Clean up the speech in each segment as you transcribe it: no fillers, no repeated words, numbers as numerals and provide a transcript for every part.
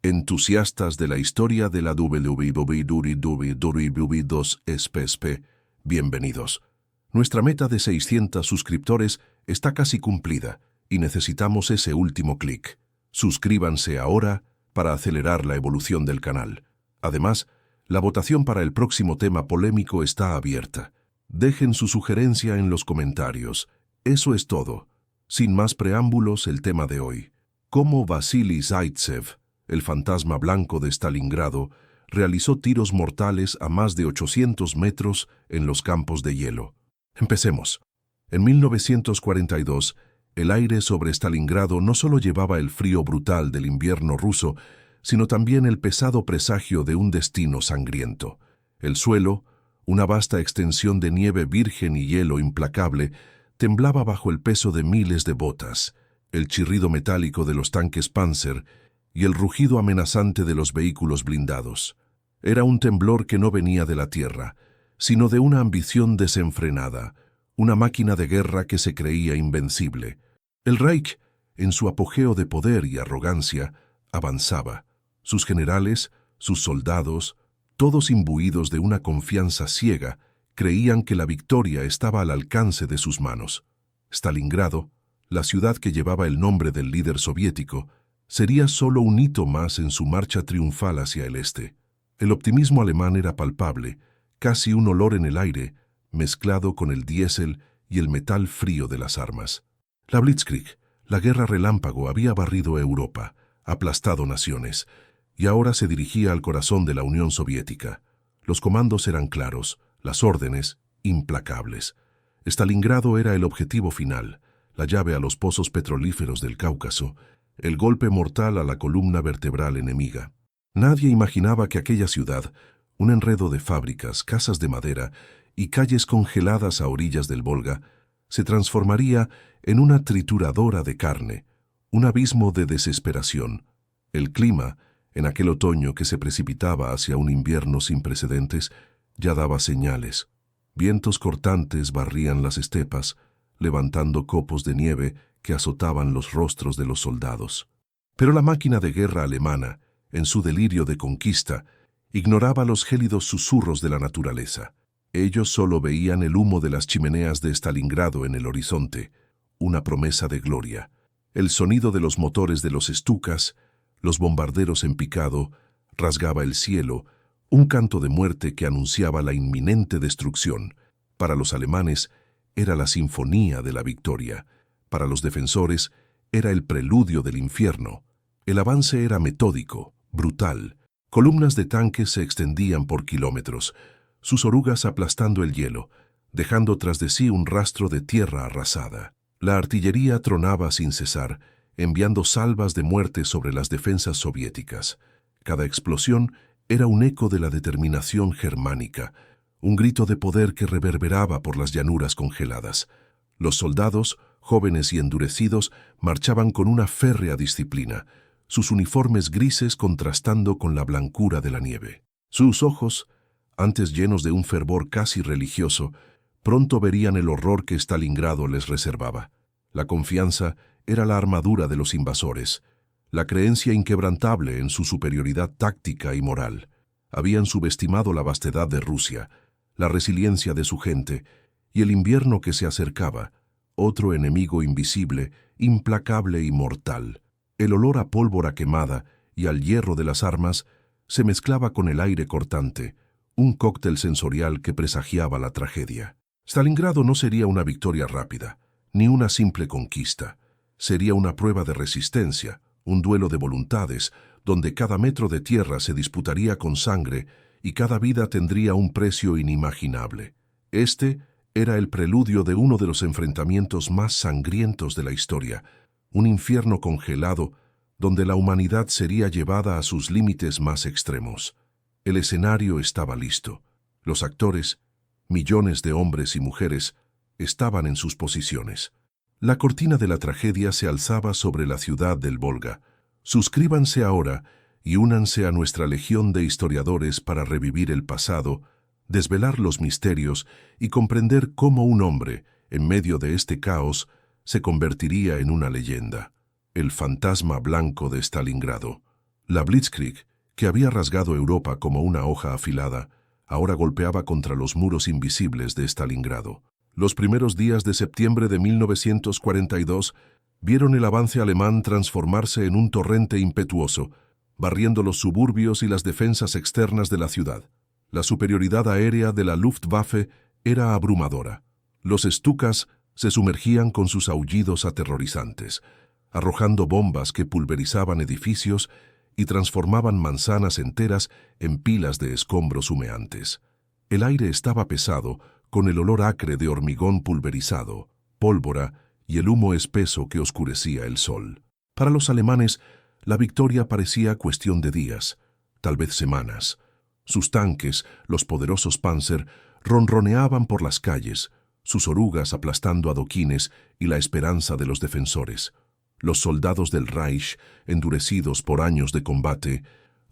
Entusiastas de la historia de la WWW2SPSP, bienvenidos. Nuestra meta de 600 suscriptores está casi cumplida y necesitamos ese último clic. Suscríbanse ahora para acelerar la evolución del canal. Además, la votación para el próximo tema polémico está abierta. Dejen su sugerencia en los comentarios. Eso es todo. Sin más preámbulos, el tema de hoy. ¿Cómo Vasily Zaitsev, el fantasma blanco de Stalingrado, realizó tiros mortales a más de 800 metros en los campos de hielo? Empecemos. En 1942, el aire sobre Stalingrado no solo llevaba el frío brutal del invierno ruso, sino también el pesado presagio de un destino sangriento. El suelo, una vasta extensión de nieve virgen y hielo implacable, temblaba bajo el peso de miles de botas, el chirrido metálico de los tanques Panzer y el rugido amenazante de los vehículos blindados. Era un temblor que no venía de la tierra, sino de una ambición desenfrenada, una máquina de guerra que se creía invencible. El Reich, en su apogeo de poder y arrogancia, avanzaba. Sus generales, sus soldados, todos imbuidos de una confianza ciega, creían que la victoria estaba al alcance de sus manos. Stalingrado, la ciudad que llevaba el nombre del líder soviético, sería solo un hito más en su marcha triunfal hacia el este. El optimismo alemán era palpable, casi un olor en el aire, mezclado con el diésel y el metal frío de las armas. La Blitzkrieg, la guerra relámpago, había barrido Europa, aplastado naciones, y ahora se dirigía al corazón de la Unión Soviética. Los comandos eran claros, las órdenes implacables. Stalingrado era el objetivo final, la llave a los pozos petrolíferos del Cáucaso, el golpe mortal a la columna vertebral enemiga. Nadie imaginaba que aquella ciudad, un enredo de fábricas, casas de madera y calles congeladas a orillas del Volga, se transformaría en una trituradora de carne, un abismo de desesperación. El clima, en aquel otoño que se precipitaba hacia un invierno sin precedentes, ya daba señales. Vientos cortantes barrían las estepas, levantando copos de nieve que azotaban los rostros de los soldados. Pero la máquina de guerra alemana, en su delirio de conquista, ignoraba los gélidos susurros de la naturaleza. Ellos solo veían el humo de las chimeneas de Stalingrado en el horizonte, una promesa de gloria. El sonido de los motores de los Stukas, los bombarderos en picado, rasgaba el cielo, un canto de muerte que anunciaba la inminente destrucción. Para los alemanes era la sinfonía de la victoria. Para los defensores era el preludio del infierno. El avance era metódico, brutal. Columnas de tanques se extendían por kilómetros, sus orugas aplastando el hielo, dejando tras de sí un rastro de tierra arrasada. La artillería tronaba sin cesar, enviando salvas de muerte sobre las defensas soviéticas. Cada explosión era un eco de la determinación germánica, un grito de poder que reverberaba por las llanuras congeladas. Los soldados, jóvenes y endurecidos, marchaban con una férrea disciplina, sus uniformes grises contrastando con la blancura de la nieve. Sus ojos, antes llenos de un fervor casi religioso, pronto verían el horror que Stalingrado les reservaba. La confianza era la armadura de los invasores, la creencia inquebrantable en su superioridad táctica y moral. Habían subestimado la vastedad de Rusia, la resiliencia de su gente y el invierno que se acercaba, otro enemigo invisible, implacable y mortal. El olor a pólvora quemada y al hierro de las armas se mezclaba con el aire cortante, un cóctel sensorial que presagiaba la tragedia. Stalingrado no sería una victoria rápida, ni una simple conquista. Sería una prueba de resistencia, un duelo de voluntades, donde cada metro de tierra se disputaría con sangre y cada vida tendría un precio inimaginable. Este era el preludio de uno de los enfrentamientos más sangrientos de la historia, un infierno congelado donde la humanidad sería llevada a sus límites más extremos. El escenario estaba listo. Los actores, millones de hombres y mujeres, estaban en sus posiciones. La cortina de la tragedia se alzaba sobre la ciudad del Volga. Suscríbanse ahora y únanse a nuestra legión de historiadores para revivir el pasado, desvelar los misterios y comprender cómo un hombre, en medio de este caos, se convertiría en una leyenda. El fantasma blanco de Stalingrado. La Blitzkrieg, que había rasgado Europa como una hoja afilada, ahora golpeaba contra los muros invisibles de Stalingrado. Los primeros días de septiembre de 1942 vieron el avance alemán transformarse en un torrente impetuoso, barriendo los suburbios y las defensas externas de la ciudad. La superioridad aérea de la Luftwaffe era abrumadora. Los Stukas se sumergían con sus aullidos aterrorizantes, arrojando bombas que pulverizaban edificios y transformaban manzanas enteras en pilas de escombros humeantes. El aire estaba pesado, con el olor acre de hormigón pulverizado, pólvora y el humo espeso que oscurecía el sol. Para los alemanes, la victoria parecía cuestión de días, tal vez semanas. Sus tanques, los poderosos Panzer, ronroneaban por las calles, sus orugas aplastando adoquines y la esperanza de los defensores. Los soldados del Reich, endurecidos por años de combate,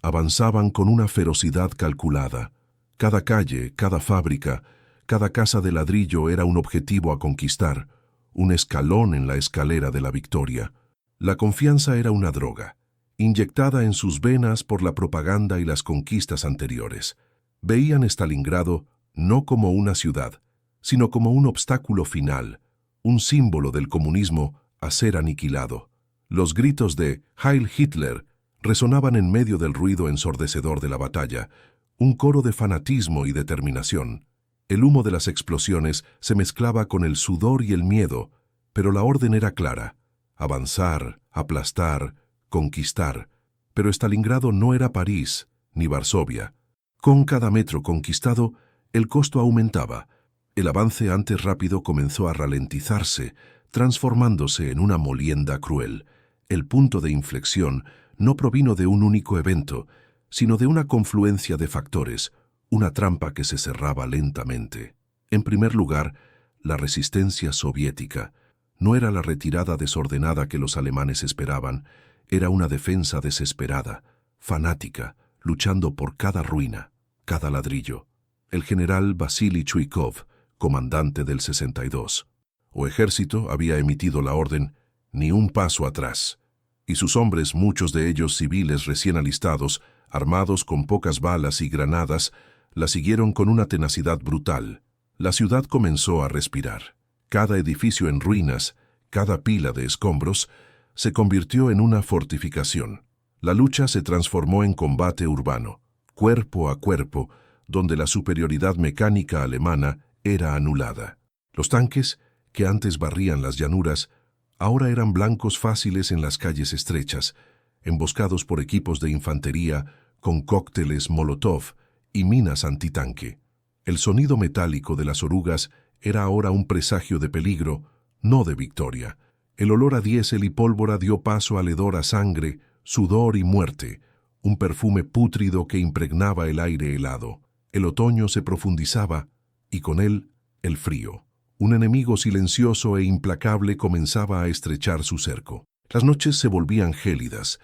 avanzaban con una ferocidad calculada. Cada calle, cada fábrica, cada casa de ladrillo era un objetivo a conquistar, un escalón en la escalera de la victoria. La confianza era una droga, inyectada en sus venas por la propaganda y las conquistas anteriores. Veían Stalingrado no como una ciudad, sino como un obstáculo final, un símbolo del comunismo a ser aniquilado. Los gritos de Heil Hitler resonaban en medio del ruido ensordecedor de la batalla, un coro de fanatismo y determinación. El humo de las explosiones se mezclaba con el sudor y el miedo, pero la orden era clara: avanzar, aplastar, conquistar. Pero Stalingrado no era París ni Varsovia. Con cada metro conquistado, el costo aumentaba. El avance antes rápido comenzó a ralentizarse, transformándose en una molienda cruel. El punto de inflexión no provino de un único evento, sino de una confluencia de factores, una trampa que se cerraba lentamente. En primer lugar, la resistencia soviética. No era la retirada desordenada que los alemanes esperaban, era una defensa desesperada, fanática, luchando por cada ruina, cada ladrillo. El general Vasily Chuikov, comandante del 62, o ejército, había emitido la orden: ni un paso atrás. Y sus hombres, muchos de ellos civiles recién alistados, armados con pocas balas y granadas, la siguieron con una tenacidad brutal. La ciudad comenzó a respirar. Cada edificio en ruinas, cada pila de escombros, se convirtió en una fortificación. La lucha se transformó en combate urbano, cuerpo a cuerpo, donde la superioridad mecánica alemana era anulada. Los tanques, que antes barrían las llanuras, ahora eran blancos fáciles en las calles estrechas, emboscados por equipos de infantería con cócteles Molotov y minas antitanque. El sonido metálico de las orugas era ahora un presagio de peligro, no de victoria. El olor a diésel y pólvora dio paso al hedor a sangre, sudor y muerte, un perfume pútrido que impregnaba el aire helado. El otoño se profundizaba, y con él, el frío. Un enemigo silencioso e implacable comenzaba a estrechar su cerco. Las noches se volvían gélidas.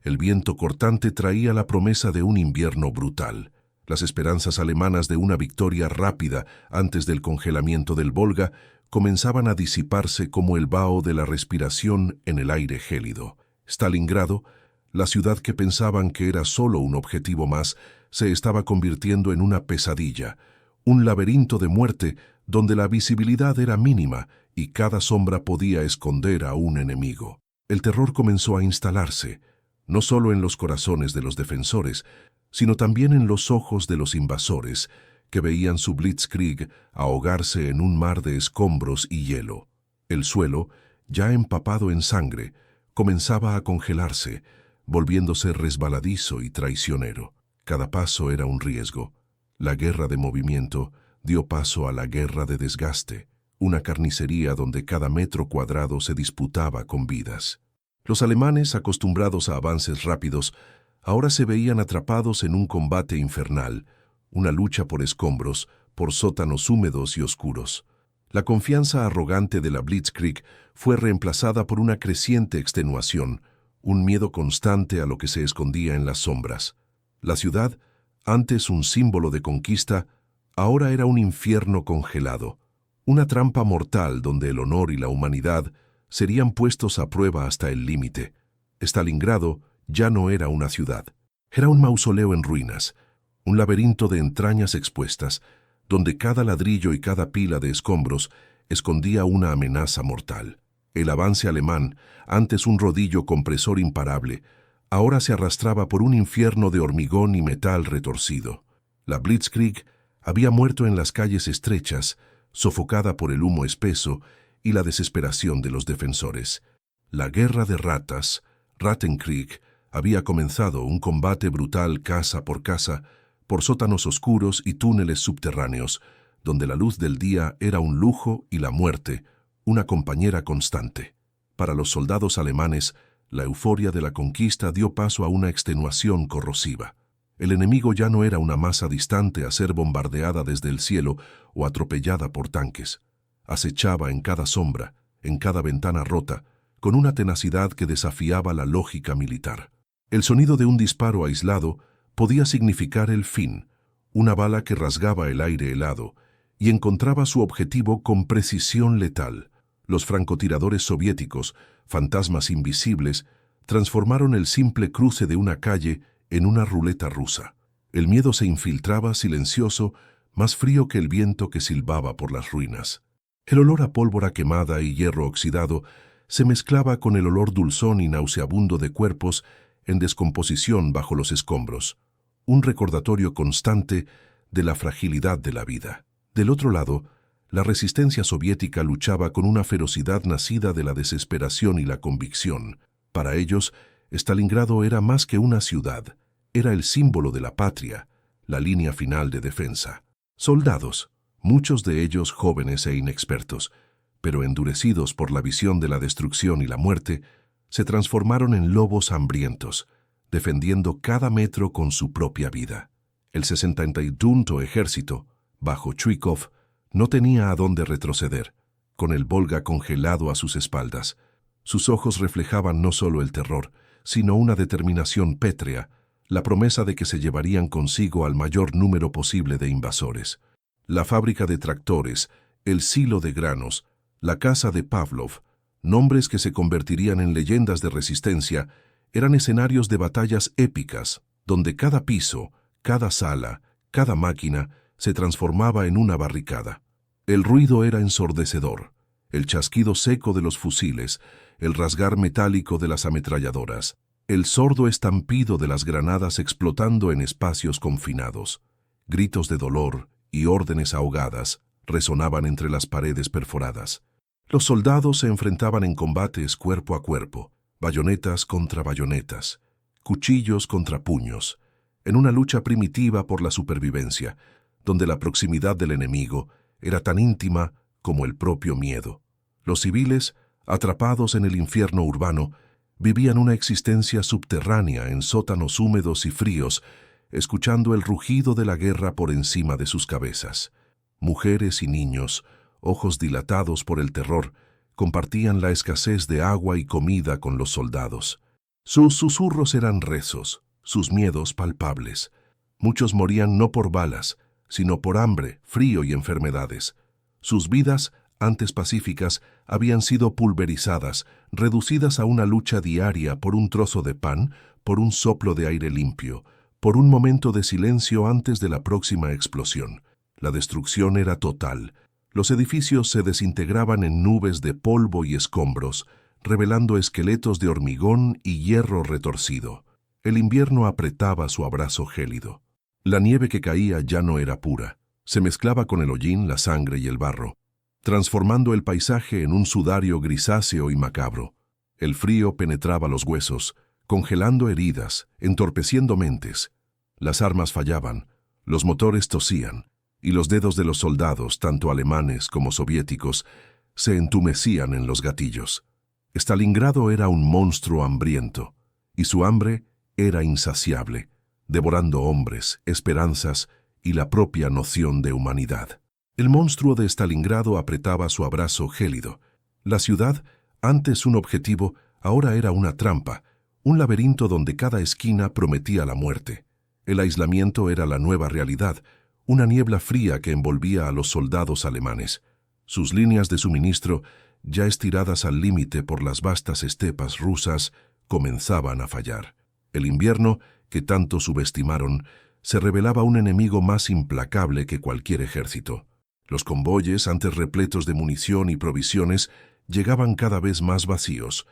El viento cortante traía la promesa de un invierno brutal. Las esperanzas alemanas de una victoria rápida antes del congelamiento del Volga comenzaban a disiparse como el vaho de la respiración en el aire gélido. Stalingrado, la ciudad que pensaban que era solo un objetivo más, se estaba convirtiendo en una pesadilla, un laberinto de muerte donde la visibilidad era mínima y cada sombra podía esconder a un enemigo. El terror comenzó a instalarse, no solo en los corazones de los defensores, sino también en los ojos de los invasores, que veían su Blitzkrieg ahogarse en un mar de escombros y hielo. El suelo, ya empapado en sangre, comenzaba a congelarse, volviéndose resbaladizo y traicionero. Cada paso era un riesgo. La guerra de movimiento dio paso a la guerra de desgaste, una carnicería donde cada metro cuadrado se disputaba con vidas. Los alemanes, acostumbrados a avances rápidos, ahora se veían atrapados en un combate infernal, una lucha por escombros, por sótanos húmedos y oscuros. La confianza arrogante de la Blitzkrieg fue reemplazada por una creciente extenuación, un miedo constante a lo que se escondía en las sombras. La ciudad, antes un símbolo de conquista, ahora era un infierno congelado, una trampa mortal donde el honor y la humanidad serían puestos a prueba hasta el límite. Stalingrado ya no era una ciudad. Era un mausoleo en ruinas, un laberinto de entrañas expuestas, donde cada ladrillo y cada pila de escombros escondía una amenaza mortal. El avance alemán, antes un rodillo compresor imparable, ahora se arrastraba por un infierno de hormigón y metal retorcido. La Blitzkrieg había muerto en las calles estrechas, sofocada por el humo espeso y la desesperación de los defensores. La guerra de ratas, Rattenkrieg, había comenzado, un combate brutal casa por casa, por sótanos oscuros y túneles subterráneos, donde la luz del día era un lujo y la muerte una compañera constante. Para los soldados alemanes, la euforia de la conquista dio paso a una extenuación corrosiva. El enemigo ya no era una masa distante a ser bombardeada desde el cielo o atropellada por tanques. Acechaba en cada sombra, en cada ventana rota, con una tenacidad que desafiaba la lógica militar. El sonido de un disparo aislado podía significar el fin, una bala que rasgaba el aire helado y encontraba su objetivo con precisión letal. Los francotiradores soviéticos, fantasmas invisibles, transformaron el simple cruce de una calle en una ruleta rusa. El miedo se infiltraba silencioso, más frío que el viento que silbaba por las ruinas. El olor a pólvora quemada y hierro oxidado se mezclaba con el olor dulzón y nauseabundo de cuerpos en descomposición bajo los escombros, un recordatorio constante de la fragilidad de la vida. Del otro lado, la resistencia soviética luchaba con una ferocidad nacida de la desesperación y la convicción. Para ellos, Stalingrado era más que una ciudad, era el símbolo de la patria, la línea final de defensa. Soldados, muchos de ellos jóvenes e inexpertos, pero endurecidos por la visión de la destrucción y la muerte, se transformaron en lobos hambrientos, defendiendo cada metro con su propia vida. El 62º ejército, bajo Chuikov, no tenía a dónde retroceder, con el Volga congelado a sus espaldas. Sus ojos reflejaban no solo el terror, sino una determinación pétrea, la promesa de que se llevarían consigo al mayor número posible de invasores. La fábrica de tractores, el silo de granos, la casa de Pavlov, nombres que se convertirían en leyendas de resistencia, eran escenarios de batallas épicas, donde cada piso, cada sala, cada máquina se transformaba en una barricada. El ruido era ensordecedor, el chasquido seco de los fusiles, el rasgar metálico de las ametralladoras, el sordo estampido de las granadas explotando en espacios confinados. Gritos de dolor y órdenes ahogadas resonaban entre las paredes perforadas. Los soldados se enfrentaban en combates cuerpo a cuerpo, bayonetas contra bayonetas, cuchillos contra puños, en una lucha primitiva por la supervivencia, donde la proximidad del enemigo era tan íntima como el propio miedo. Los civiles, atrapados en el infierno urbano, vivían una existencia subterránea en sótanos húmedos y fríos, escuchando el rugido de la guerra por encima de sus cabezas. Mujeres y niños, ojos dilatados por el terror, compartían la escasez de agua y comida con los soldados. Sus susurros eran rezos, sus miedos palpables. Muchos morían no por balas, sino por hambre, frío y enfermedades. Sus vidas, antes pacíficas, habían sido pulverizadas, reducidas a una lucha diaria por un trozo de pan, por un soplo de aire limpio, por un momento de silencio antes de la próxima explosión. La destrucción era total. Los edificios se desintegraban en nubes de polvo y escombros, revelando esqueletos de hormigón y hierro retorcido. El invierno apretaba su abrazo gélido. La nieve que caía ya no era pura. Se mezclaba con el hollín, la sangre y el barro, transformando el paisaje en un sudario grisáceo y macabro. El frío penetraba los huesos, congelando heridas, entorpeciendo mentes. Las armas fallaban, los motores tosían, y los dedos de los soldados, tanto alemanes como soviéticos, se entumecían en los gatillos. Stalingrado era un monstruo hambriento, y su hambre era insaciable, devorando hombres, esperanzas y la propia noción de humanidad. El monstruo de Stalingrado apretaba su abrazo gélido. La ciudad, antes un objetivo, ahora era una trampa, un laberinto donde cada esquina prometía la muerte. El aislamiento era la nueva realidad, una niebla fría que envolvía a los soldados alemanes. Sus líneas de suministro, ya estiradas al límite por las vastas estepas rusas, comenzaban a fallar. El invierno, que tanto subestimaron, se revelaba un enemigo más implacable que cualquier ejército. Los convoyes, antes repletos de munición y provisiones, llegaban cada vez más vacíos,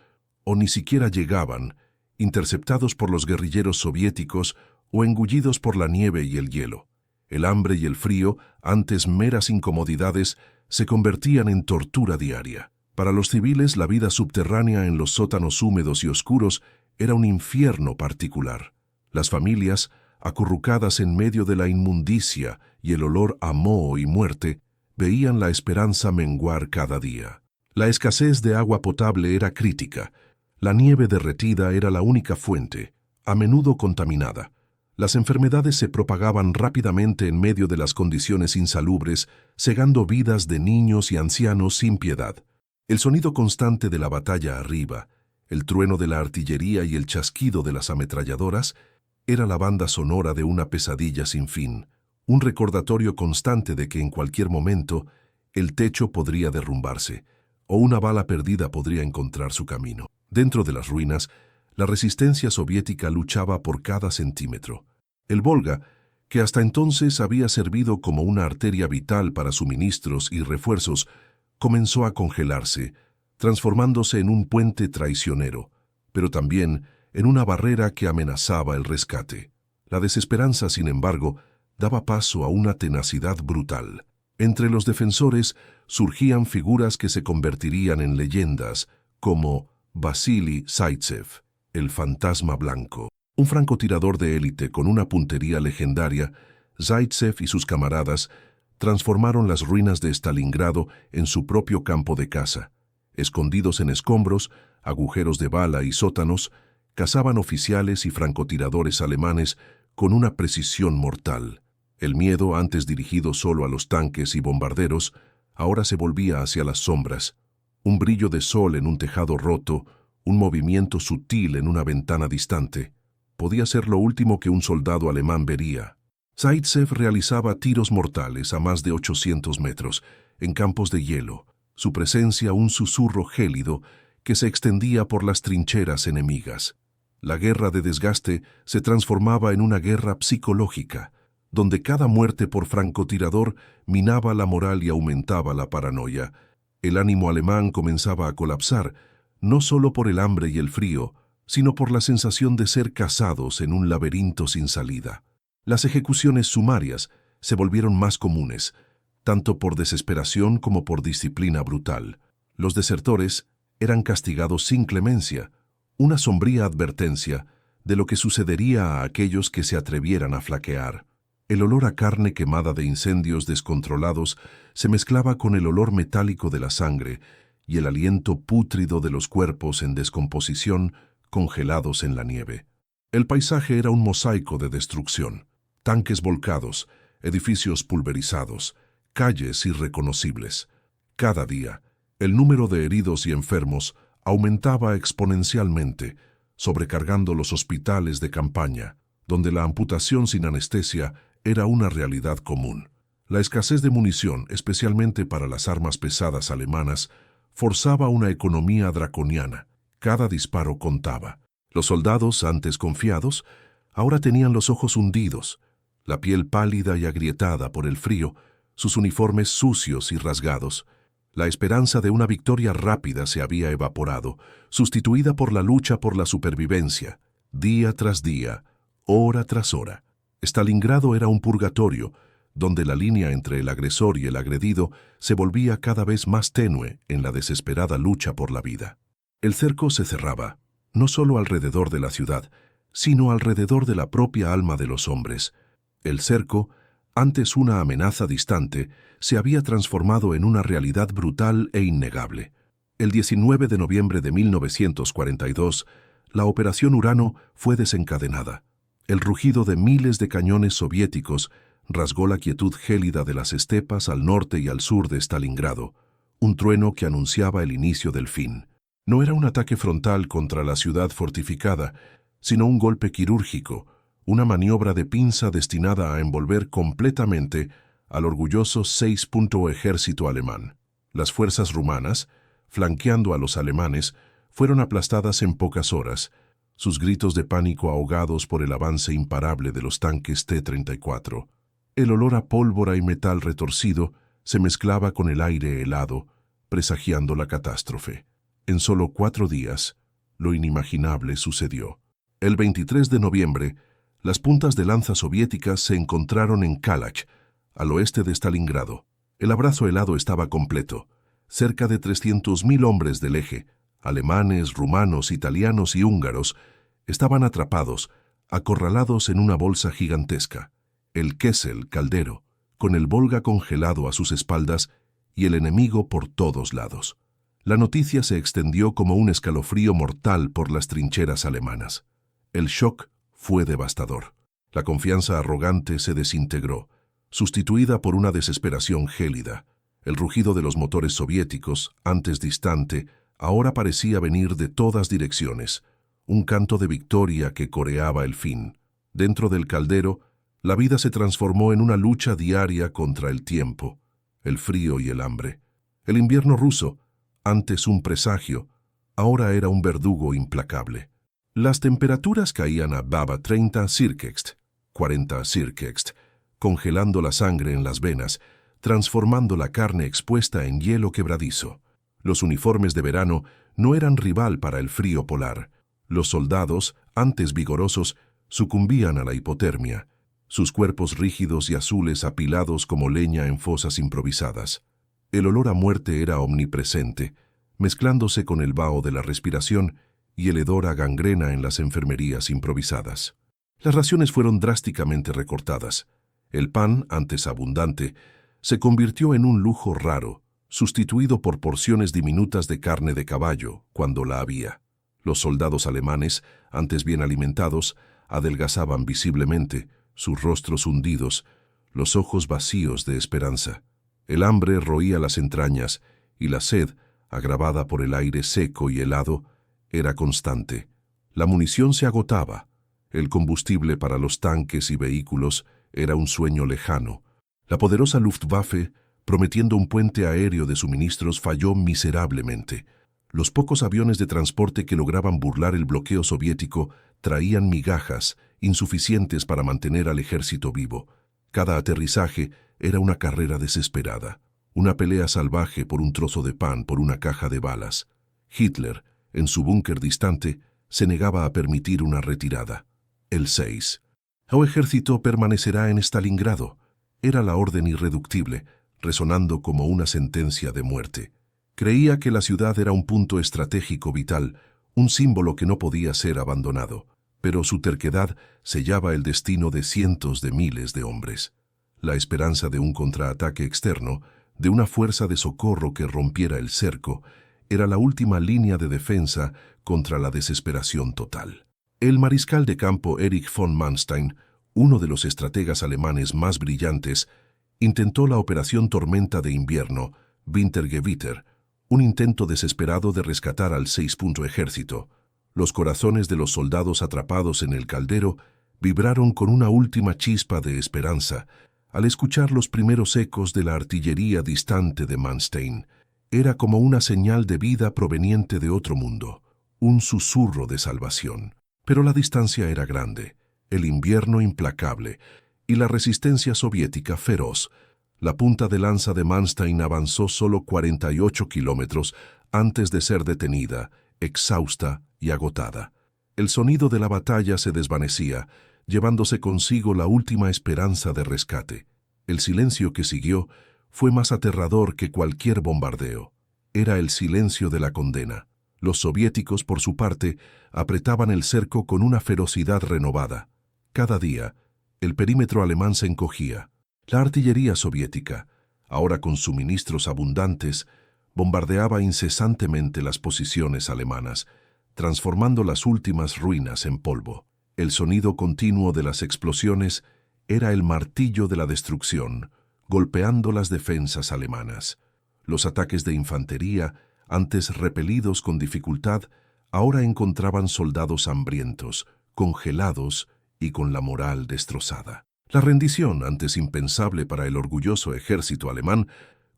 o ni siquiera llegaban, interceptados por los guerrilleros soviéticos o engullidos por la nieve y el hielo. El hambre y el frío, antes meras incomodidades, se convertían en tortura diaria. Para los civiles, la vida subterránea en los sótanos húmedos y oscuros era un infierno particular. Las familias, acurrucadas en medio de la inmundicia y el olor a moho y muerte, veían la esperanza menguar cada día. La escasez de agua potable era crítica. La nieve derretida era la única fuente, a menudo contaminada. Las enfermedades se propagaban rápidamente en medio de las condiciones insalubres, cegando vidas de niños y ancianos sin piedad. El sonido constante de la batalla arriba, el trueno de la artillería y el chasquido de las ametralladoras, era la banda sonora de una pesadilla sin fin, un recordatorio constante de que en cualquier momento el techo podría derrumbarse, o una bala perdida podría encontrar su camino. Dentro de las ruinas, la resistencia soviética luchaba por cada centímetro. El Volga, que hasta entonces había servido como una arteria vital para suministros y refuerzos, comenzó a congelarse, transformándose en un puente traicionero, pero también en una barrera que amenazaba el rescate. La desesperanza, sin embargo, daba paso a una tenacidad brutal. Entre los defensores surgían figuras que se convertirían en leyendas, como Vasily Zaitsev, el fantasma blanco. Un francotirador de élite con una puntería legendaria, Zaitsev y sus camaradas transformaron las ruinas de Stalingrado en su propio campo de caza. Escondidos en escombros, agujeros de bala y sótanos, cazaban oficiales y francotiradores alemanes con una precisión mortal. El miedo, antes dirigido solo a los tanques y bombarderos, ahora se volvía hacia las sombras. Un brillo de sol en un tejado roto, un movimiento sutil en una ventana distante. Podía ser lo último que un soldado alemán vería. Zaitsev realizaba tiros mortales a más de 800 metros, en campos de hielo, su presencia un susurro gélido que se extendía por las trincheras enemigas. La guerra de desgaste se transformaba en una guerra psicológica, donde cada muerte por francotirador minaba la moral y aumentaba la paranoia. El ánimo alemán comenzaba a colapsar, no solo por el hambre y el frío, sino por la sensación de ser cazados en un laberinto sin salida. Las ejecuciones sumarias se volvieron más comunes, tanto por desesperación como por disciplina brutal. Los desertores eran castigados sin clemencia, una sombría advertencia de lo que sucedería a aquellos que se atrevieran a flaquear. El olor a carne quemada de incendios descontrolados se mezclaba con el olor metálico de la sangre y el aliento pútrido de los cuerpos en descomposición congelados en la nieve. El paisaje era un mosaico de destrucción. Tanques volcados, edificios pulverizados, calles irreconocibles. Cada día, el número de heridos y enfermos aumentaba exponencialmente, sobrecargando los hospitales de campaña, donde la amputación sin anestesia era una realidad común. La escasez de munición, especialmente para las armas pesadas alemanas, forzaba una economía draconiana. Cada disparo contaba. Los soldados, antes confiados, ahora tenían los ojos hundidos, la piel pálida y agrietada por el frío, sus uniformes sucios y rasgados. La esperanza de una victoria rápida se había evaporado, sustituida por la lucha por la supervivencia, día tras día, hora tras hora. Stalingrado era un purgatorio, donde la línea entre el agresor y el agredido se volvía cada vez más tenue en la desesperada lucha por la vida. El cerco se cerraba, no solo alrededor de la ciudad, sino alrededor de la propia alma de los hombres. El cerco, antes una amenaza distante, se había transformado en una realidad brutal e innegable. El 19 de noviembre de 1942, la Operación Urano fue desencadenada. El rugido de miles de cañones soviéticos rasgó la quietud gélida de las estepas al norte y al sur de Stalingrado, un trueno que anunciaba el inicio del fin. No era un ataque frontal contra la ciudad fortificada, sino un golpe quirúrgico, una maniobra de pinza destinada a envolver completamente al orgulloso 6. Ejército alemán. Las fuerzas rumanas, flanqueando a los alemanes, fueron aplastadas en pocas horas, sus gritos de pánico ahogados por el avance imparable de los tanques T-34. El olor a pólvora y metal retorcido se mezclaba con el aire helado, presagiando la catástrofe. En solo 4 días, lo inimaginable sucedió. El 23 de noviembre, las puntas de lanza soviéticas se encontraron en Kalach, al oeste de Stalingrado. El abrazo helado estaba completo. Cerca de 300.000 hombres del eje, alemanes, rumanos, italianos y húngaros, estaban atrapados, acorralados en una bolsa gigantesca. El Kessel, caldero, con el Volga congelado a sus espaldas y el enemigo por todos lados. La noticia se extendió como un escalofrío mortal por las trincheras alemanas. El shock fue devastador. La confianza arrogante se desintegró, sustituida por una desesperación gélida. El rugido de los motores soviéticos, antes distante, ahora parecía venir de todas direcciones, un canto de victoria que coreaba el fin. Dentro del caldero, la vida se transformó en una lucha diaria contra el tiempo, el frío y el hambre. El invierno ruso, antes un presagio, ahora era un verdugo implacable. Las temperaturas caían a baba 30 Cirkext, 40 Cirkext, congelando la sangre en las venas, transformando la carne expuesta en hielo quebradizo. Los uniformes de verano no eran rival para el frío polar. Los soldados, antes vigorosos, sucumbían a la hipotermia, sus cuerpos rígidos y azules apilados como leña en fosas improvisadas. El olor a muerte era omnipresente, mezclándose con el vaho de la respiración y el hedor a gangrena en las enfermerías improvisadas. Las raciones fueron drásticamente recortadas. El pan, antes abundante, se convirtió en un lujo raro, sustituido por porciones diminutas de carne de caballo, cuando la había. Los soldados alemanes, antes bien alimentados, adelgazaban visiblemente, sus rostros hundidos, los ojos vacíos de esperanza. El hambre roía las entrañas y la sed, agravada por el aire seco y helado, era constante. La munición se agotaba. El combustible para los tanques y vehículos era un sueño lejano. La poderosa Luftwaffe, prometiendo un puente aéreo de suministros, falló miserablemente. Los pocos aviones de transporte que lograban burlar el bloqueo soviético traían migajas, insuficientes para mantener al ejército vivo. Cada aterrizaje era una carrera desesperada, una pelea salvaje por un trozo de pan, por una caja de balas. Hitler, en su búnker distante, se negaba a permitir una retirada. El 6. El ejército permanecerá en Stalingrado. Era la orden irreductible, resonando como una sentencia de muerte. Creía que la ciudad era un punto estratégico vital, un símbolo que no podía ser abandonado, pero su terquedad sellaba el destino de cientos de miles de hombres. La esperanza de un contraataque externo, de una fuerza de socorro que rompiera el cerco, era la última línea de defensa contra la desesperación total. El mariscal de campo Erich von Manstein, uno de los estrategas alemanes más brillantes, intentó la operación Tormenta de Invierno, Wintergewitter, un intento desesperado de rescatar al 6. Ejército. Los corazones de los soldados atrapados en el caldero vibraron con una última chispa de esperanza al escuchar los primeros ecos de la artillería distante de Manstein. Era como una señal de vida proveniente de otro mundo, un susurro de salvación. Pero la distancia era grande, el invierno implacable y la resistencia soviética feroz. La punta de lanza de Manstein avanzó solo 48 kilómetros antes de ser detenida, exhausta y agotada. El sonido de la batalla se desvanecía, llevándose consigo la última esperanza de rescate. El silencio que siguió fue más aterrador que cualquier bombardeo. Era el silencio de la condena. Los soviéticos, por su parte, apretaban el cerco con una ferocidad renovada. Cada día, el perímetro alemán se encogía. La artillería soviética, ahora con suministros abundantes, bombardeaba incesantemente las posiciones alemanas, transformando las últimas ruinas en polvo. El sonido continuo de las explosiones era el martillo de la destrucción, golpeando las defensas alemanas. Los ataques de infantería, antes repelidos con dificultad, ahora encontraban soldados hambrientos, congelados y con la moral destrozada. La rendición, antes impensable para el orgulloso ejército alemán,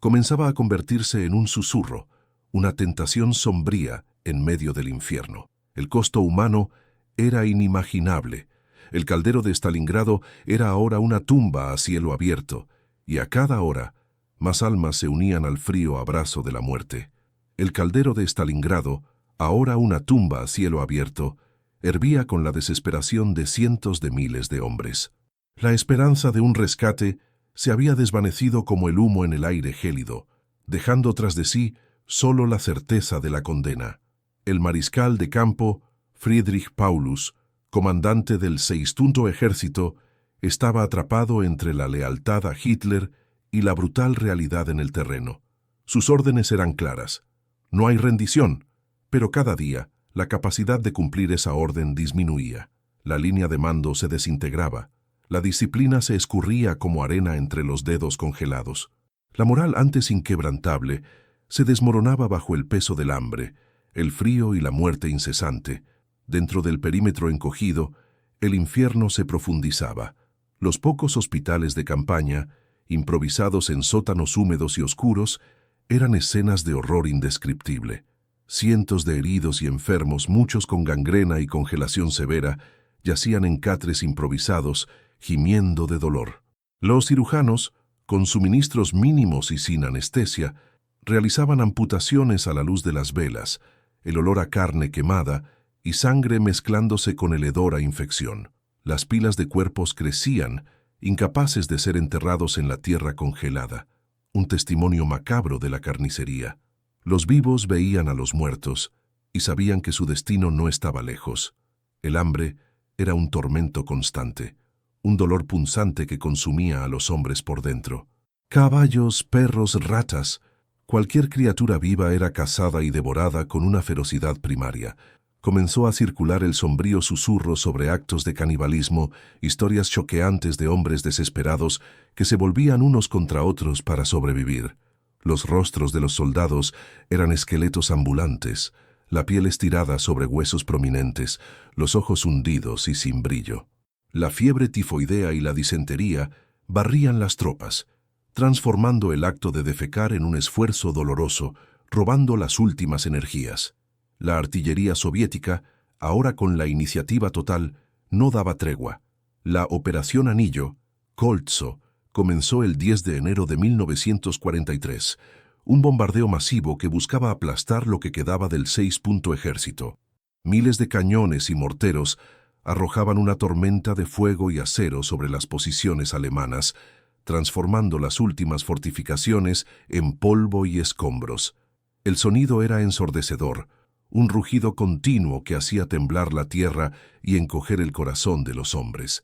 comenzaba a convertirse en un susurro, una tentación sombría en medio del infierno. El costo humano era inimaginable. El caldero de Stalingrado era ahora una tumba a cielo abierto, y a cada hora más almas se unían al frío abrazo de la muerte. El caldero de Stalingrado, ahora una tumba a cielo abierto, hervía con la desesperación de cientos de miles de hombres. La esperanza de un rescate se había desvanecido como el humo en el aire gélido, dejando tras de sí solo la certeza de la condena. El mariscal de campo, Friedrich Paulus, comandante del 6º Ejército, estaba atrapado entre la lealtad a Hitler y la brutal realidad en el terreno. Sus órdenes eran claras. No hay rendición, pero cada día la capacidad de cumplir esa orden disminuía. La línea de mando se desintegraba. La disciplina se escurría como arena entre los dedos congelados. La moral antes inquebrantable se desmoronaba bajo el peso del hambre, el frío y la muerte incesante. Dentro del perímetro encogido, el infierno se profundizaba. Los pocos hospitales de campaña, improvisados en sótanos húmedos y oscuros, eran escenas de horror indescriptible. Cientos de heridos y enfermos, muchos con gangrena y congelación severa, yacían en catres improvisados, gimiendo de dolor. Los cirujanos, con suministros mínimos y sin anestesia, realizaban amputaciones a la luz de las velas, el olor a carne quemada y sangre mezclándose con el hedor a infección. Las pilas de cuerpos crecían, incapaces de ser enterrados en la tierra congelada, un testimonio macabro de la carnicería. Los vivos veían a los muertos y sabían que su destino no estaba lejos. El hambre era un tormento constante, un dolor punzante que consumía a los hombres por dentro. Caballos, perros, ratas, cualquier criatura viva era cazada y devorada con una ferocidad primaria. Comenzó a circular el sombrío susurro sobre actos de canibalismo, historias choqueantes de hombres desesperados que se volvían unos contra otros para sobrevivir. Los rostros de los soldados eran esqueletos ambulantes, la piel estirada sobre huesos prominentes, los ojos hundidos y sin brillo. La fiebre tifoidea y la disentería barrían las tropas, transformando el acto de defecar en un esfuerzo doloroso, robando las últimas energías. La artillería soviética, ahora con la iniciativa total, no daba tregua. La Operación Anillo, Koltso, comenzó el 10 de enero de 1943, un bombardeo masivo que buscaba aplastar lo que quedaba del 6º Ejército. Miles de cañones y morteros arrojaban una tormenta de fuego y acero sobre las posiciones alemanas, transformando las últimas fortificaciones en polvo y escombros. El sonido era ensordecedor, un rugido continuo que hacía temblar la tierra y encoger el corazón de los hombres.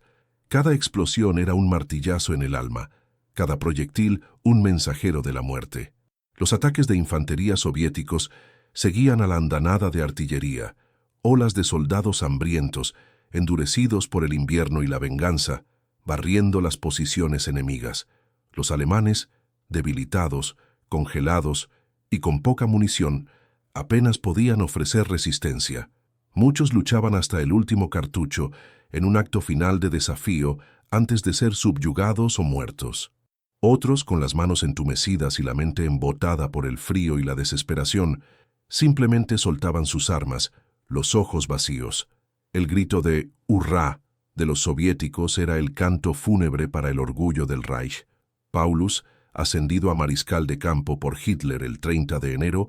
Cada explosión era un martillazo en el alma, cada proyectil un mensajero de la muerte. Los ataques de infantería soviéticos seguían a la andanada de artillería, olas de soldados hambrientos, endurecidos por el invierno y la venganza, barriendo las posiciones enemigas. Los alemanes, debilitados, congelados y con poca munición, apenas podían ofrecer resistencia. Muchos luchaban hasta el último cartucho, en un acto final de desafío antes de ser subyugados o muertos. Otros, con las manos entumecidas y la mente embotada por el frío y la desesperación, simplemente soltaban sus armas, los ojos vacíos. El grito de «¡Hurrá!» de los soviéticos era el canto fúnebre para el orgullo del Reich. Paulus, ascendido a mariscal de campo por Hitler el 30 de enero,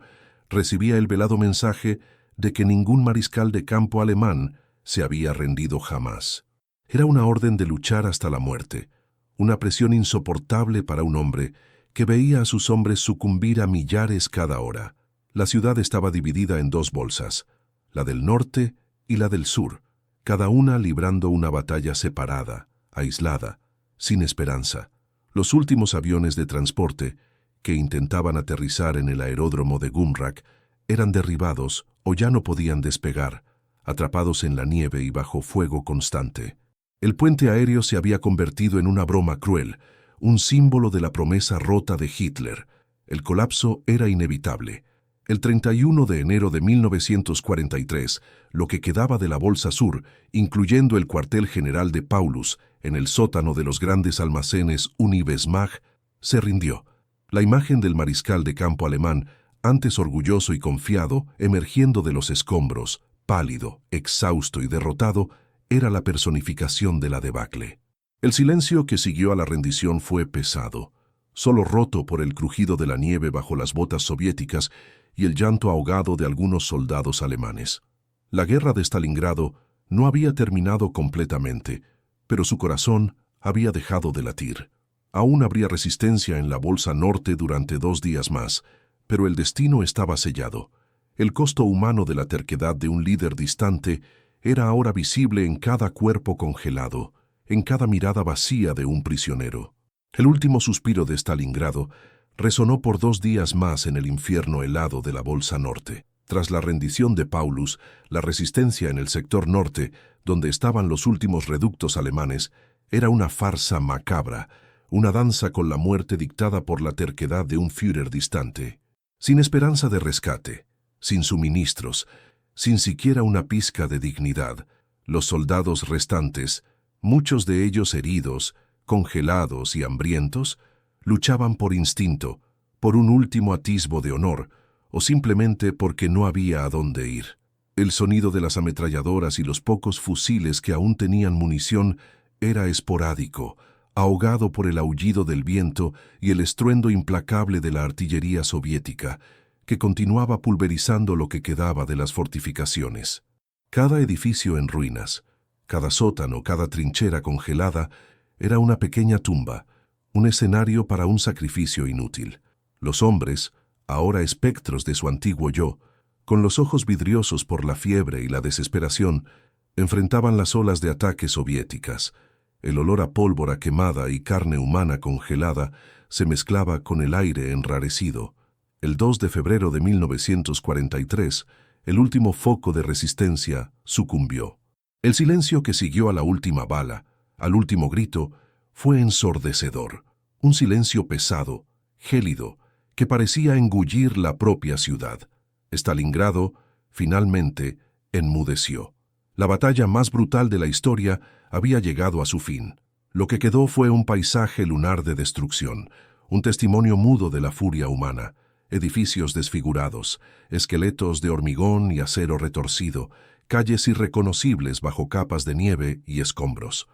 recibía el velado mensaje de que ningún mariscal de campo alemán se había rendido jamás. Era una orden de luchar hasta la muerte, una presión insoportable para un hombre que veía a sus hombres sucumbir a millares cada hora. La ciudad estaba dividida en dos bolsas, la del norte y la del sur, cada una librando una batalla separada, aislada, sin esperanza. Los últimos aviones de transporte, que intentaban aterrizar en el aeródromo de Gumrak, eran derribados o ya no podían despegar, atrapados en la nieve y bajo fuego constante. El puente aéreo se había convertido en una broma cruel, un símbolo de la promesa rota de Hitler. El colapso era inevitable. El 31 de enero de 1943, lo que quedaba de la Bolsa Sur, incluyendo el cuartel general de Paulus, en el sótano de los grandes almacenes Unibesmag, se rindió. La imagen del mariscal de campo alemán, antes orgulloso y confiado, emergiendo de los escombros, pálido, exhausto y derrotado, era la personificación de la debacle. El silencio que siguió a la rendición fue pesado, solo roto por el crujido de la nieve bajo las botas soviéticas y el llanto ahogado de algunos soldados alemanes. La guerra de Stalingrado no había terminado completamente, pero su corazón había dejado de latir. Aún habría resistencia en la Bolsa Norte durante 2 días más, pero el destino estaba sellado. El costo humano de la terquedad de un líder distante era ahora visible en cada cuerpo congelado, en cada mirada vacía de un prisionero. El último suspiro de Stalingrado resonó por 2 días más en el infierno helado de la Bolsa Norte. Tras la rendición de Paulus, la resistencia en el sector norte, donde estaban los últimos reductos alemanes, era una farsa macabra, una danza con la muerte dictada por la terquedad de un Führer distante. Sin esperanza de rescate, sin suministros, sin siquiera una pizca de dignidad, los soldados restantes, muchos de ellos heridos, congelados y hambrientos, luchaban por instinto, por un último atisbo de honor, o simplemente porque no había a dónde ir. El sonido de las ametralladoras y los pocos fusiles que aún tenían munición era esporádico, ahogado por el aullido del viento y el estruendo implacable de la artillería soviética, que continuaba pulverizando lo que quedaba de las fortificaciones. Cada edificio en ruinas, cada sótano, cada trinchera congelada, era una pequeña tumba, un escenario para un sacrificio inútil. Los hombres, ahora espectros de su antiguo yo, con los ojos vidriosos por la fiebre y la desesperación, enfrentaban las olas de ataques soviéticas. El olor a pólvora quemada y carne humana congelada se mezclaba con el aire enrarecido. El 2 de febrero de 1943, el último foco de resistencia sucumbió. El silencio que siguió a la última bala, al último grito, fue ensordecedor. Un silencio pesado, gélido, que parecía engullir la propia ciudad. Stalingrado, finalmente, enmudeció. La batalla más brutal de la historia había llegado a su fin. Lo que quedó fue un paisaje lunar de destrucción, un testimonio mudo de la furia humana, edificios desfigurados, esqueletos de hormigón y acero retorcido, calles irreconocibles bajo capas de nieve y escombros.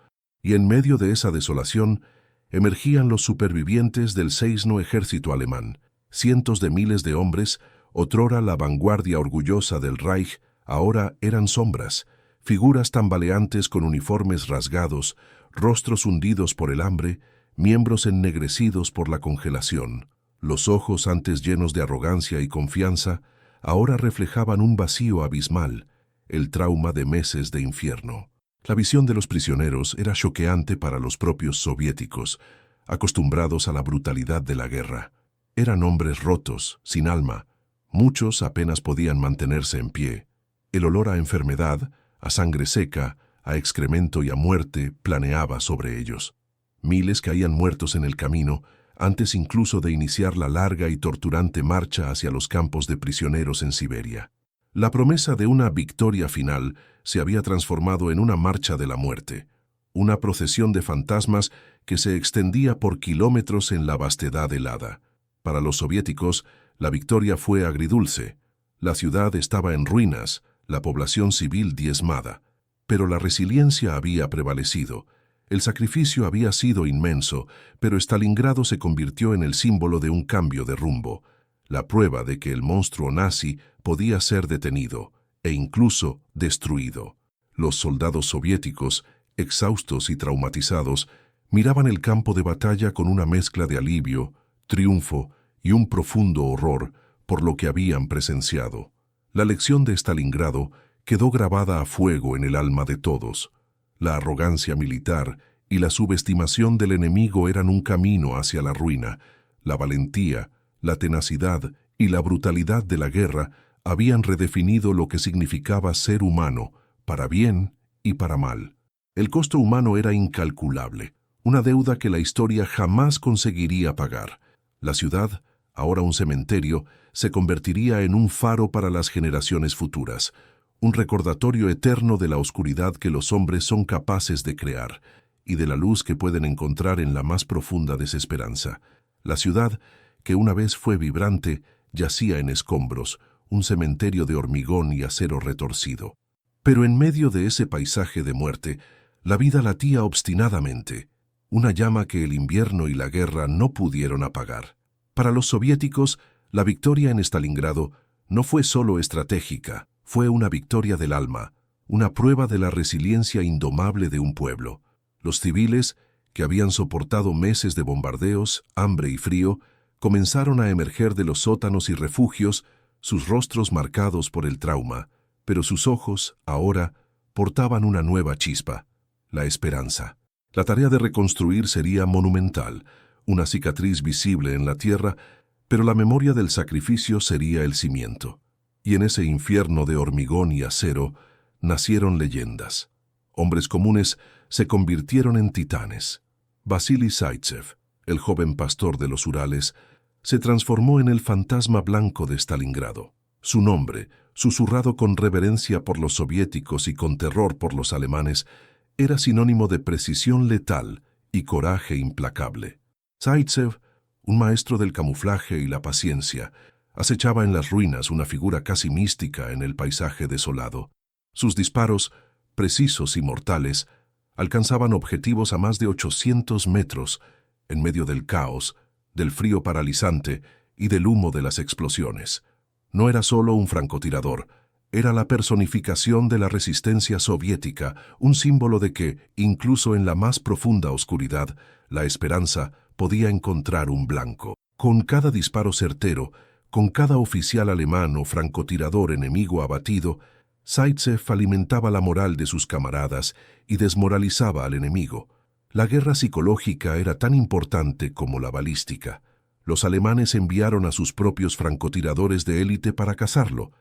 Y en medio de esa desolación, emergían los supervivientes del Seisno ejército alemán, cientos de miles de hombres, otrora la vanguardia orgullosa del Reich, ahora eran sombras, figuras tambaleantes con uniformes rasgados, rostros hundidos por el hambre, miembros ennegrecidos por la congelación. Los ojos, antes llenos de arrogancia y confianza, ahora reflejaban un vacío abismal, el trauma de meses de infierno. La visión de los prisioneros era choqueante para los propios soviéticos, acostumbrados a la brutalidad de la guerra. Eran hombres rotos, sin alma. Muchos apenas podían mantenerse en pie. El olor a enfermedad, a sangre seca, a excremento y a muerte planeaba sobre ellos. Miles caían muertos en el camino, antes incluso de iniciar la larga y torturante marcha hacia los campos de prisioneros en Siberia. La promesa de una victoria final se había transformado en una marcha de la muerte, una procesión de fantasmas que se extendía por kilómetros en la vastedad helada. Para los soviéticos, la victoria fue agridulce. La ciudad estaba en ruinas, la población civil diezmada, pero la resiliencia había prevalecido. El sacrificio había sido inmenso, pero Stalingrado se convirtió en el símbolo de un cambio de rumbo, la prueba de que el monstruo nazi podía ser detenido e incluso destruido. Los soldados soviéticos, exhaustos y traumatizados, miraban el campo de batalla con una mezcla de alivio, triunfo y un profundo horror por lo que habían presenciado. La lección de Stalingrado quedó grabada a fuego en el alma de todos. La arrogancia militar y la subestimación del enemigo eran un camino hacia la ruina. La valentía, la tenacidad y la brutalidad de la guerra habían redefinido lo que significaba ser humano, para bien y para mal. El costo humano era incalculable, una deuda que la historia jamás conseguiría pagar. La ciudad, ahora un cementerio, se convertiría en un faro para las generaciones futuras, un recordatorio eterno de la oscuridad que los hombres son capaces de crear y de la luz que pueden encontrar en la más profunda desesperanza. La ciudad, que una vez fue vibrante, yacía en escombros, un cementerio de hormigón y acero retorcido. Pero en medio de ese paisaje de muerte, la vida latía obstinadamente, una llama que el invierno y la guerra no pudieron apagar. Para los soviéticos, la victoria en Stalingrado no fue solo estratégica, fue una victoria del alma, una prueba de la resiliencia indomable de un pueblo. Los civiles, que habían soportado meses de bombardeos, hambre y frío, comenzaron a emerger de los sótanos y refugios, sus rostros marcados por el trauma, pero sus ojos, ahora, portaban una nueva chispa, la esperanza. La tarea de reconstruir sería monumental, una cicatriz visible en la tierra, pero la memoria del sacrificio sería el cimiento. Y en ese infierno de hormigón y acero nacieron leyendas. Hombres comunes se convirtieron en titanes. Vasily Zaitsev, el joven pastor de los Urales, se transformó en el fantasma blanco de Stalingrado. Su nombre, susurrado con reverencia por los soviéticos y con terror por los alemanes, era sinónimo de precisión letal y coraje implacable. Zaitsev, un maestro del camuflaje y la paciencia, acechaba en las ruinas una figura casi mística en el paisaje desolado. Sus disparos, precisos y mortales, alcanzaban objetivos a más de 800 metros, en medio del caos, del frío paralizante y del humo de las explosiones. No era solo un francotirador, era la personificación de la resistencia soviética, un símbolo de que, incluso en la más profunda oscuridad, la esperanza podía encontrar un blanco. Con cada disparo certero, con cada oficial alemán o francotirador enemigo abatido, Zaitsev alimentaba la moral de sus camaradas y desmoralizaba al enemigo. La guerra psicológica era tan importante como la balística. Los alemanes enviaron a sus propios francotiradores de élite para cazarlo,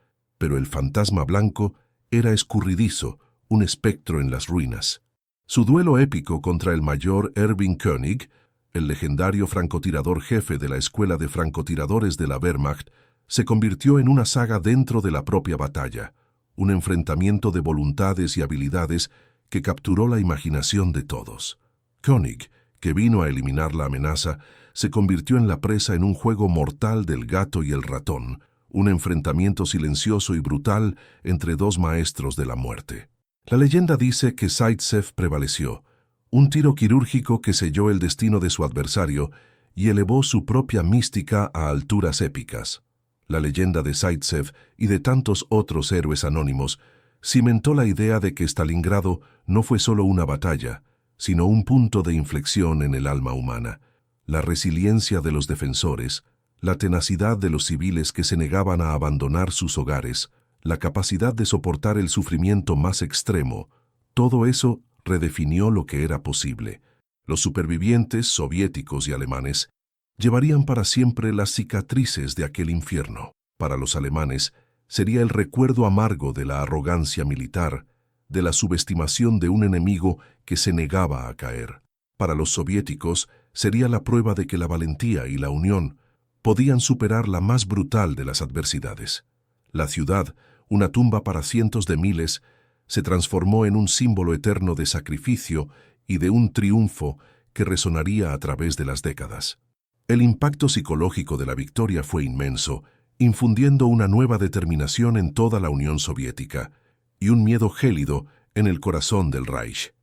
pero el fantasma blanco era escurridizo, un espectro en las ruinas. Su duelo épico contra el mayor Erwin König, el legendario francotirador jefe de la escuela de francotiradores de la Wehrmacht, se convirtió en una saga dentro de la propia batalla, un enfrentamiento de voluntades y habilidades que capturó la imaginación de todos. König, que vino a eliminar la amenaza, se convirtió en la presa en un juego mortal del gato y el ratón, un enfrentamiento silencioso y brutal entre dos maestros de la muerte. La leyenda dice que Zaitsev prevaleció, un tiro quirúrgico que selló el destino de su adversario y elevó su propia mística a alturas épicas. La leyenda de Zaitsev y de tantos otros héroes anónimos cimentó la idea de que Stalingrado no fue solo una batalla, sino un punto de inflexión en el alma humana. La resiliencia de los defensores, la tenacidad de los civiles que se negaban a abandonar sus hogares, la capacidad de soportar el sufrimiento más extremo, todo eso redefinió lo que era posible. Los supervivientes soviéticos y alemanes llevarían para siempre las cicatrices de aquel infierno. Para los alemanes sería el recuerdo amargo de la arrogancia militar, de la subestimación de un enemigo que se negaba a caer. Para los soviéticos sería la prueba de que la valentía y la unión podían superar la más brutal de las adversidades. La ciudad, una tumba para cientos de miles, se transformó en un símbolo eterno de sacrificio y de un triunfo que resonaría a través de las décadas. El impacto psicológico de la victoria fue inmenso, infundiendo una nueva determinación en toda la Unión Soviética y un miedo gélido en el corazón del Reich.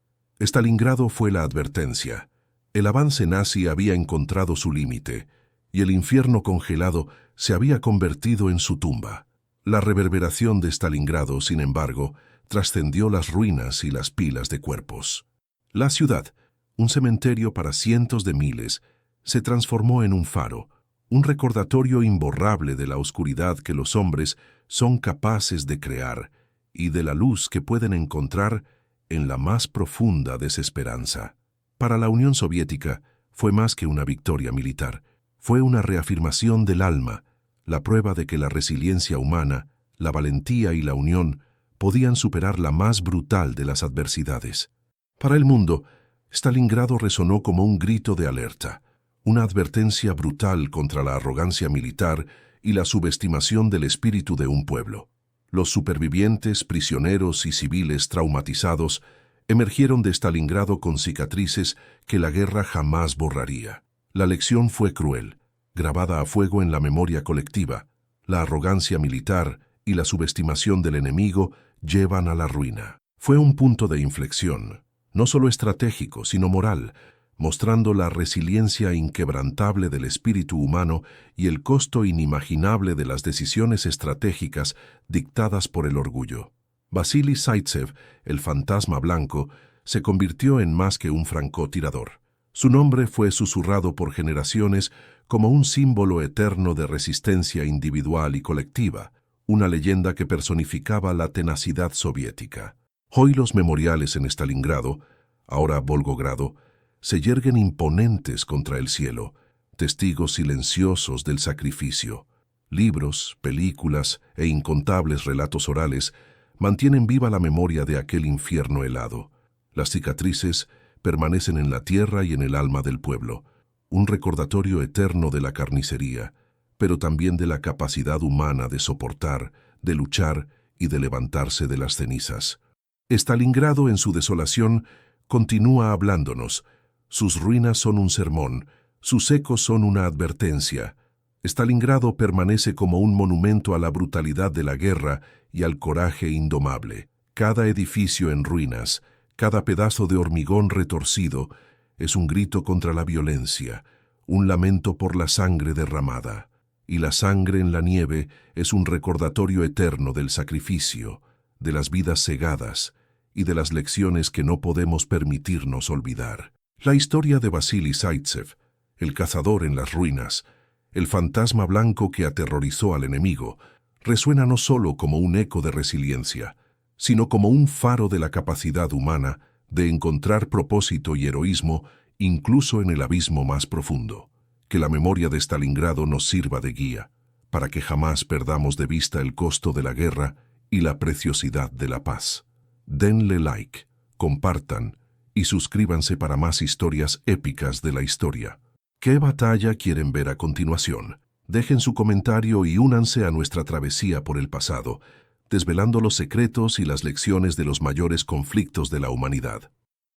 Stalingrado fue la advertencia. El avance nazi había encontrado su límite y el infierno congelado se había convertido en su tumba. La reverberación de Stalingrado, sin embargo, trascendió las ruinas y las pilas de cuerpos. La ciudad, un cementerio para cientos de miles, se transformó en un faro, un recordatorio imborrable de la oscuridad que los hombres son capaces de crear y de la luz que pueden encontrar en la más profunda desesperanza. Para la Unión Soviética fue más que una victoria militar, fue una reafirmación del alma, la prueba de que la resiliencia humana, la valentía y la unión podían superar la más brutal de las adversidades. Para el mundo, Stalingrado resonó como un grito de alerta, una advertencia brutal contra la arrogancia militar y la subestimación del espíritu de un pueblo. Los supervivientes, prisioneros y civiles traumatizados emergieron de Stalingrado con cicatrices que la guerra jamás borraría. La lección fue cruel, grabada a fuego en la memoria colectiva. La arrogancia militar y la subestimación del enemigo llevan a la ruina. Fue un punto de inflexión, no solo estratégico, sino moral, mostrando la resiliencia inquebrantable del espíritu humano y el costo inimaginable de las decisiones estratégicas dictadas por el orgullo. Vasily Zaitsev, el fantasma blanco, se convirtió en más que un francotirador. Su nombre fue susurrado por generaciones como un símbolo eterno de resistencia individual y colectiva, una leyenda que personificaba la tenacidad soviética. Hoy los memoriales en Stalingrado, ahora Volgogrado, se yerguen imponentes contra el cielo, testigos silenciosos del sacrificio. Libros, películas e incontables relatos orales mantienen viva la memoria de aquel infierno helado. Las cicatrices permanecen en la tierra y en el alma del pueblo, un recordatorio eterno de la carnicería, pero también de la capacidad humana de soportar, de luchar y de levantarse de las cenizas. Stalingrado en su desolación continúa hablándonos. Sus ruinas son un sermón, sus ecos son una advertencia. Stalingrado permanece como un monumento a la brutalidad de la guerra y al coraje indomable. Cada edificio en ruinas, cada pedazo de hormigón retorcido, es un grito contra la violencia, un lamento por la sangre derramada. Y la sangre en la nieve es un recordatorio eterno del sacrificio, de las vidas cegadas y de las lecciones que no podemos permitirnos olvidar. La historia de Vasily Zaitsev, el cazador en las ruinas, el fantasma blanco que aterrorizó al enemigo, resuena no solo como un eco de resiliencia, sino como un faro de la capacidad humana de encontrar propósito y heroísmo incluso en el abismo más profundo. Que la memoria de Stalingrado nos sirva de guía, para que jamás perdamos de vista el costo de la guerra y la preciosidad de la paz. Denle like, compartan y suscríbanse para más historias épicas de la historia. ¿Qué batalla quieren ver a continuación? Dejen su comentario y únanse a nuestra travesía por el pasado, desvelando los secretos y las lecciones de los mayores conflictos de la humanidad.